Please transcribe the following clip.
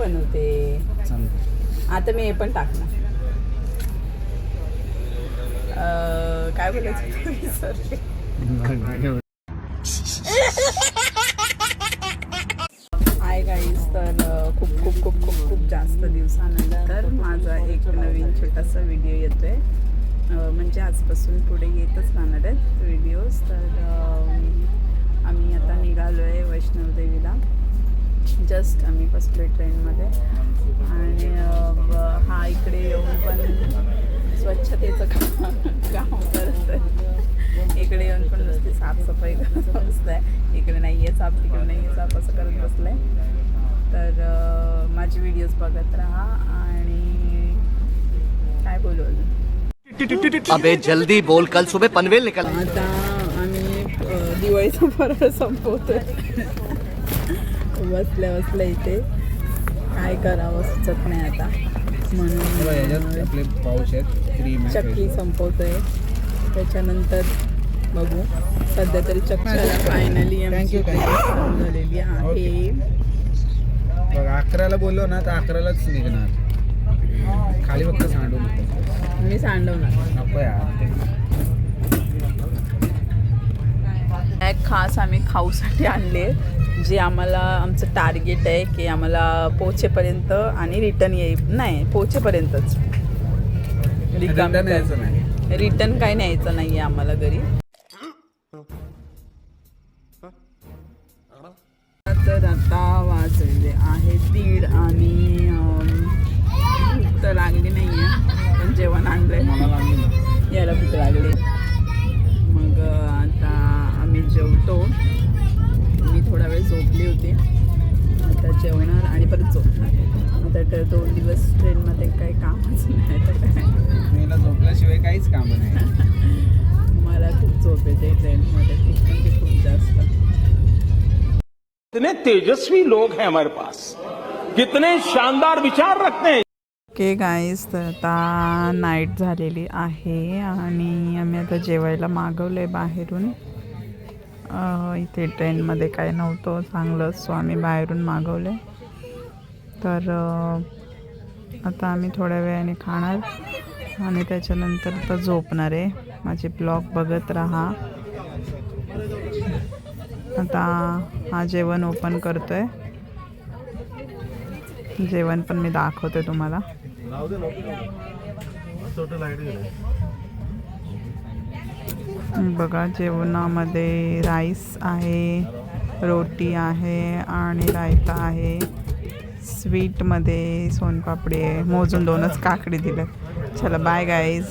बनवते. आता मी हे पण टाकणार. काय बोलायचं. हाय गाईज, तर खूप खूप खूप खूप खूप जास्त दिवसानंतर माझा एक नवीन छोटासा व्हिडिओ येतोय. म्हणजे आजपासून पुढे येतच राहणार आहेत व्हिडिओज. तर आम्ही आता निघालो आहे वैष्णवदेवीला. जस्ट आम्ही बसलो आहे ट्रेनमध्ये आणि हा इकडे येऊन पण स्वच्छतेचं काम करत आहे. इकडे येऊन पण नुसती साफसफाई करत बसलाय. इकडे नाही आहे साफ, तिकडे नाही आहे साफ, असं करत बसलाय. तर माझे व्हिडिओज बघत राहा. आणि काय बोलू अजून, अबे जल्दी बोल, कल सुबह पनवेल निकल. आता आम्ही दिवाळीचा फराळ संपवतोय. बसल्या बसल्या इथे काय करावं सुचत नाही आता, म्हणून आपले पाऊच आहेत क्रीम चक्की संपवतोय. त्याच्यानंतर बघू. सध्या तरी चक्कीला फायनली आमची झालेली आहे. बघ 11ला बोललो ना तर 11लाच निघणार. खाली फक्त सांडू नको. मी सांडवणार. नको यार. एक खास आम्ही खाऊसाठी आणले, जे आम्हाला आमचं टार्गेट आहे की आम्हाला पोचेपर्यंत आणि रिटर्न नाही पोचेपर्यंतच रिटर्न काही न्यायचं नाही आहे आम्हाला घरी. तर आता वाजले आहे 1:30 आणि भूक तर लागली नाही आहे, पण जेवण आणलंय. याला भूक लागली. मग आता आम्ही जेवतो. मी थोडा वेळ झोपली होती, आता जेवणार आणि परत झोपणार. आता तर 2 दिवस ट्रेनमध्ये काही कामच नाही. तर काय मला झोपल्याशिवाय काहीच काम नाही. मला खूप झोप येते ट्रेनमध्ये, खूप म्हणजे खूप जास्त. कितने तेजस्वी लोग हैं हमारे पास, कितने शानदार विचार रखते हैं. ओके गाईज, तर आता नाईट झालेली आहे आणि आम्ही आता जेवायला मागवलं आहे बाहेरून. इथे ट्रेनमध्ये काय नव्हतं चांगलं, सो आम्ही बाहेरून मागवले. तर आता आम्ही थोड्या वेळाने खाणार आणि त्याच्यानंतर तर झोपणार आहे. माझे ब्लॉग बघत राहा. आता हा जेवण ओपन करतोय. जेवण पण मी दाखवते तुम्हाला. बघा, जेवणामध्ये राईस आहे, रोटी आहे आणि रायता आहे. स्वीटमध्ये सोनपापडी आहे. मोजून 2च काकडी दिल्या. चला बाय गाईज.